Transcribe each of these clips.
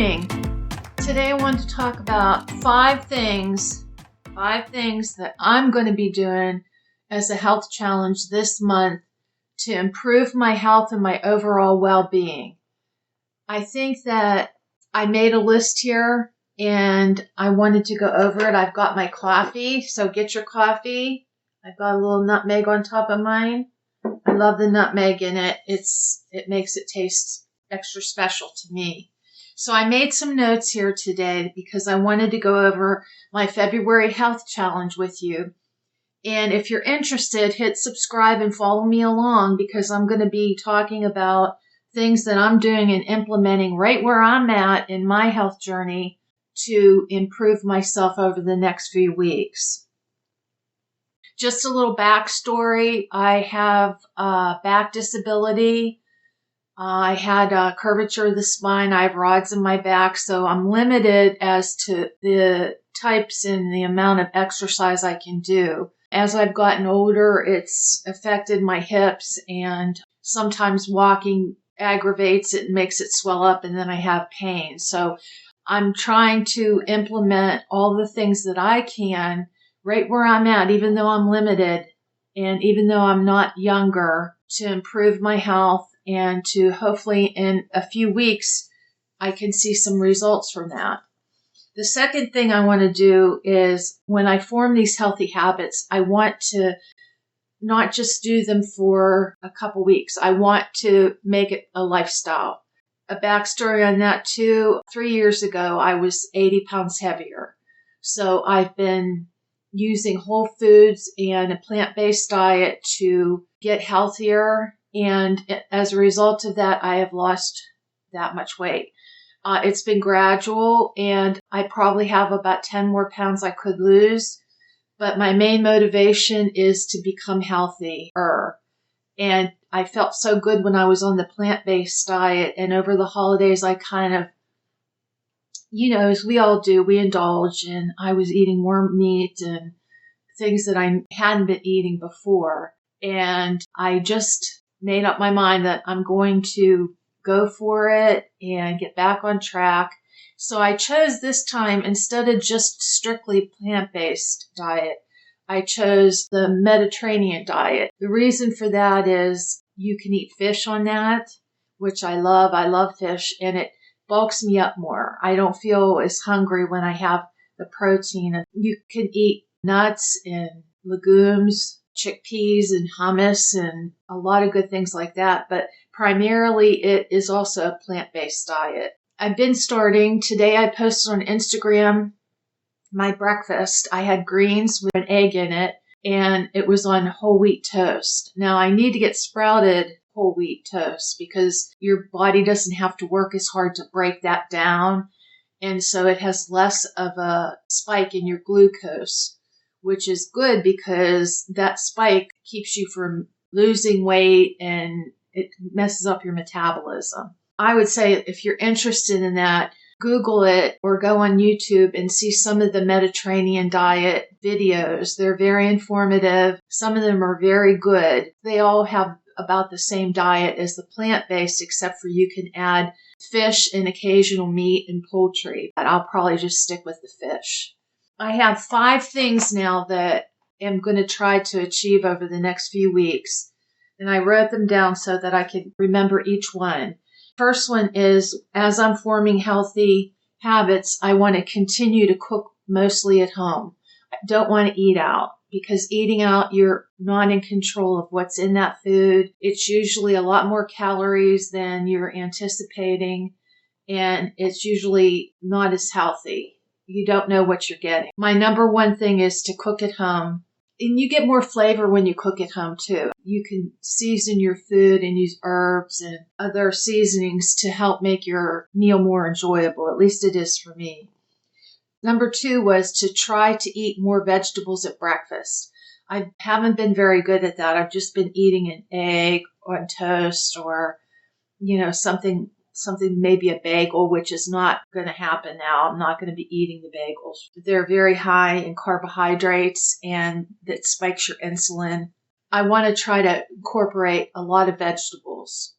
morning. Today I want to talk about five things that I'm going to be doing as a health challenge this month to improve my health and my overall well-being. I think that I made a list here and I wanted to go over it. I've got my coffee, so get your coffee. I've got a little nutmeg on top of mine. I love the nutmeg in it. It makes it taste extra special to me. So I made some notes here today because I wanted to go over my February health challenge with you. And if you're interested, hit subscribe and follow me along because I'm going to be talking about things that I'm doing and implementing right where I'm at in my health journey to improve myself over the next few weeks. Just a little backstory. I have a back disability. I had a curvature of the spine. I have rods in my back, so I'm limited as to the types and the amount of exercise I can do. As I've gotten older, it's affected my hips, and sometimes walking aggravates it and makes it swell up, and then I have pain. So I'm trying to implement all the things that I can right where I'm at, even though I'm limited and even though I'm not younger, to improve my health and to hopefully in a few weeks, I can see some results from that. The second thing I want to do is when I form these healthy habits, I want to not just do them for a couple weeks. I want to make it a lifestyle. A backstory on that too. 3 years ago, I was 80 pounds heavier. So I've been using whole foods and a plant-based diet to get healthier. And as a result of that, I have lost that much weight. It's been gradual, and I probably have about 10 more pounds I could lose. But my main motivation is to become healthier. And I felt so good when I was on the plant-based diet. And over the holidays, I kind of, as we all do, we indulge. And I was eating more meat and things that I hadn't been eating before. And I just made up my mind that I'm going to go for it and get back on track. So I chose this time, instead of just strictly plant-based diet, I chose the Mediterranean diet. The reason for that is you can eat fish on that, which I love. I love fish, and it bulks me up more. I don't feel as hungry when I have the protein. You can eat nuts and legumes, chickpeas and hummus and a lot of good things like that. But primarily it is also a plant-based diet. I've been starting. Today I posted on Instagram my breakfast. I had greens with an egg in it, and it was on whole wheat toast. Now I need to get sprouted whole wheat toast because your body doesn't have to work as hard to break that down. And so it has less of a spike in your glucose, which is good because that spike keeps you from losing weight and it messes up your metabolism. I would say if you're interested in that, Google it or go on YouTube and see some of the Mediterranean diet videos. They're very informative. Some of them are very good. They all have about the same diet as the plant-based, except for you can add fish and occasional meat and poultry. But I'll probably just stick with the fish. I have 5 things now that I'm going to try to achieve over the next few weeks. And I wrote them down so that I could remember each one. First one is, as I'm forming healthy habits, I want to continue to cook mostly at home. I don't want to eat out because eating out, you're not in control of what's in that food. It's usually a lot more calories than you're anticipating, and it's usually not as healthy. You don't know what you're getting. My number one thing is to cook at home. And you get more flavor when you cook at home too. You can season your food and use herbs and other seasonings to help make your meal more enjoyable. At least it is for me. Number 2 was to try to eat more vegetables at breakfast. I haven't been very good at that. I've just been eating an egg on toast or, something maybe a bagel, which is not going to happen now. I'm not going to be eating the bagels. They're very high in carbohydrates and that spikes your insulin. I want to try to incorporate a lot of vegetables.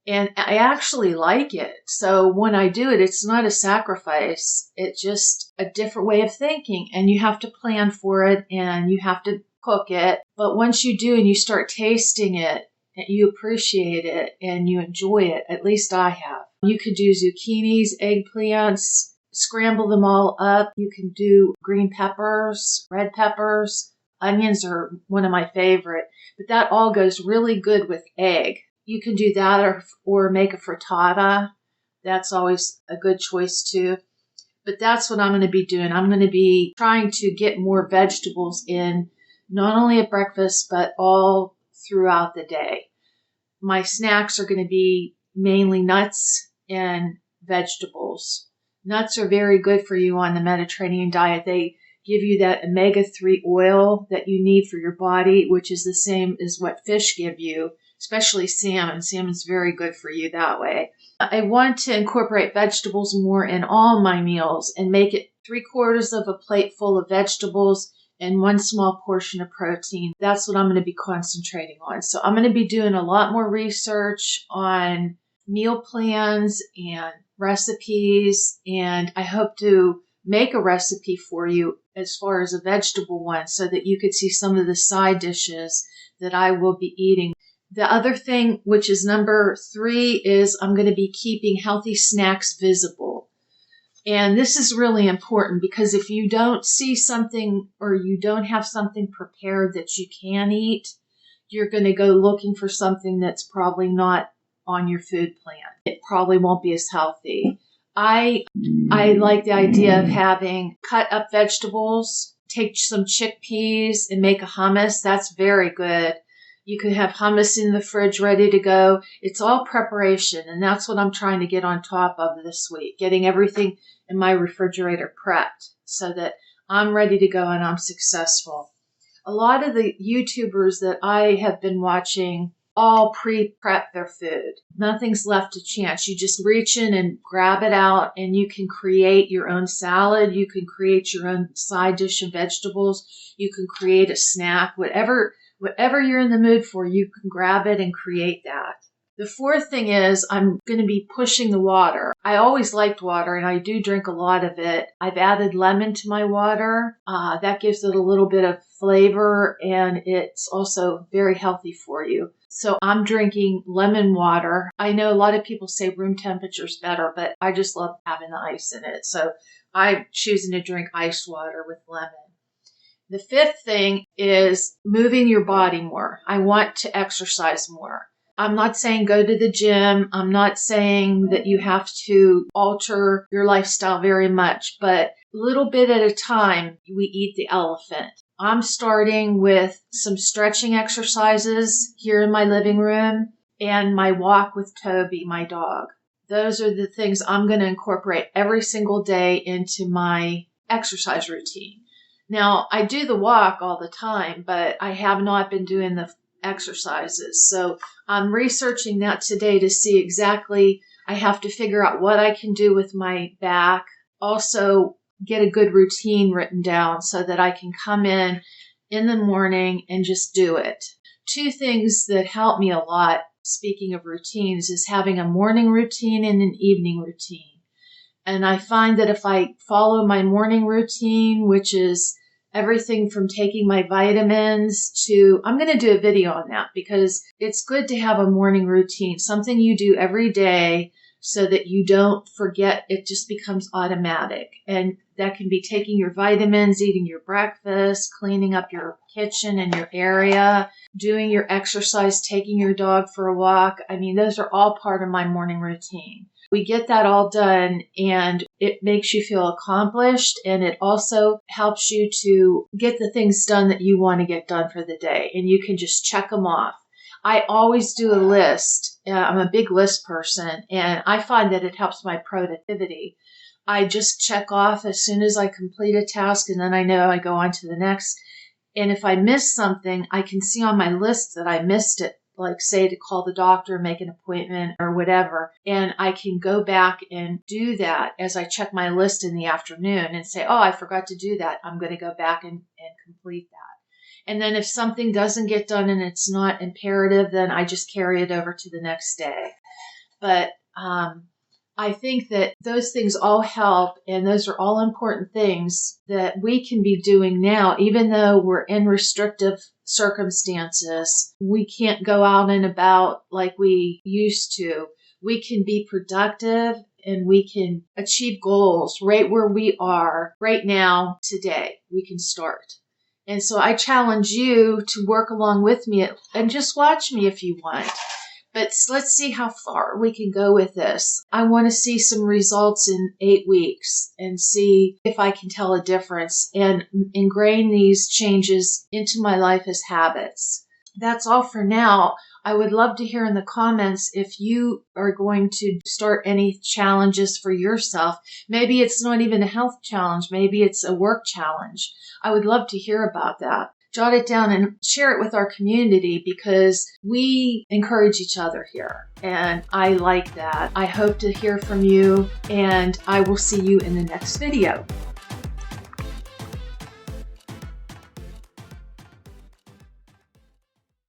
And I actually like it. So when I do it, it's not a sacrifice. It's just a different way of thinking. And you have to plan for it and you have to cook it. But once you do and you start tasting it, you appreciate it and you enjoy it. At least I have. You could do zucchinis, eggplants, scramble them all up. You can do green peppers, red peppers. Onions are one of my favorite. But that all goes really good with egg. You can do that or make a frittata. That's always a good choice too. But that's what I'm going to be doing. I'm going to be trying to get more vegetables in, not only at breakfast, but all throughout the day. My snacks are going to be mainly nuts and vegetables. Nuts are very good for you on the Mediterranean diet. They give you that omega-3 oil that you need for your body, which is the same as what fish give you, especially salmon. Salmon's very good for you that way. I want to incorporate vegetables more in all my meals and make it 3/4 of a plate full of vegetables and 1 small portion of protein. That's what I'm going to be concentrating on. So I'm going to be doing a lot more research on meal plans and recipes, and I hope to make a recipe for you as far as a vegetable one so that you could see some of the side dishes that I will be eating. The other thing, which is number 3, is I'm going to be keeping healthy snacks visible. And this is really important because if you don't see something or you don't have something prepared that you can eat, you're going to go looking for something that's probably not on your food plan. It probably won't be as healthy. I like the idea of having cut up vegetables, take some chickpeas and make a hummus. That's very good. You can have hummus in the fridge ready to go. It's all preparation, and that's what I'm trying to get on top of this week, getting everything in my refrigerator prepped so that I'm ready to go and I'm successful. A lot of the YouTubers that I have been watching all pre-prep their food. Nothing's left to chance. You just reach in and grab it out and you can create your own salad. You can create your own side dish of vegetables. You can create a snack. Whatever you're in the mood for, you can grab it and create that. The 4th thing is I'm going to be pushing the water. I always liked water and I do drink a lot of it. I've added lemon to my water. That gives it a little bit of flavor and it's also very healthy for you. So I'm drinking lemon water. I know a lot of people say room temperature is better, but I just love having the ice in it. So I'm choosing to drink ice water with lemon. The 5th thing is moving your body more. I want to exercise more. I'm not saying go to the gym. I'm not saying that you have to alter your lifestyle very much, but a little bit at a time, we eat the elephant. I'm starting with some stretching exercises here in my living room and my walk with Toby, my dog. Those are the things I'm going to incorporate every single day into my exercise routine. Now, I do the walk all the time, but I have not been doing the exercises. So I'm researching that today to see exactly, I have to figure out what I can do with my back. Also get a good routine written down so that I can come in the morning and just do it. 2 things that help me a lot, speaking of routines, is having a morning routine and an evening routine. And I find that if I follow my morning routine, which is everything from taking my vitamins to, I'm going to do a video on that because it's good to have a morning routine, something you do every day so that you don't forget. It just becomes automatic. And that can be taking your vitamins, eating your breakfast, cleaning up your kitchen and your area, doing your exercise, taking your dog for a walk. I mean, those are all part of my morning routine. We get that all done and it makes you feel accomplished, and it also helps you to get the things done that you want to get done for the day, and you can just check them off. I always do a list. I'm a big list person, and I find that it helps my productivity. I just check off as soon as I complete a task, and then I know I go on to the next. And if I miss something, I can see on my list that I missed it, like say to call the doctor, make an appointment or whatever. And I can go back and do that as I check my list in the afternoon and say, oh, I forgot to do that. I'm going to go back and complete that. And then if something doesn't get done and it's not imperative, then I just carry it over to the next day. But I think that those things all help, and those are all important things that we can be doing now, even though we're in restrictive circumstances. We can't go out and about like we used to. We can be productive and we can achieve goals right where we are right now, today. We can start. And so I challenge you to work along with me and just watch me if you want. But let's see how far we can go with this. I want to see some results in 8 weeks and see if I can tell a difference and ingrain these changes into my life as habits. That's all for now. I would love to hear in the comments if you are going to start any challenges for yourself. Maybe it's not even a health challenge. Maybe it's a work challenge. I would love to hear about that. Jot it down and share it with our community because we encourage each other here. And I like that. I hope to hear from you, and I will see you in the next video.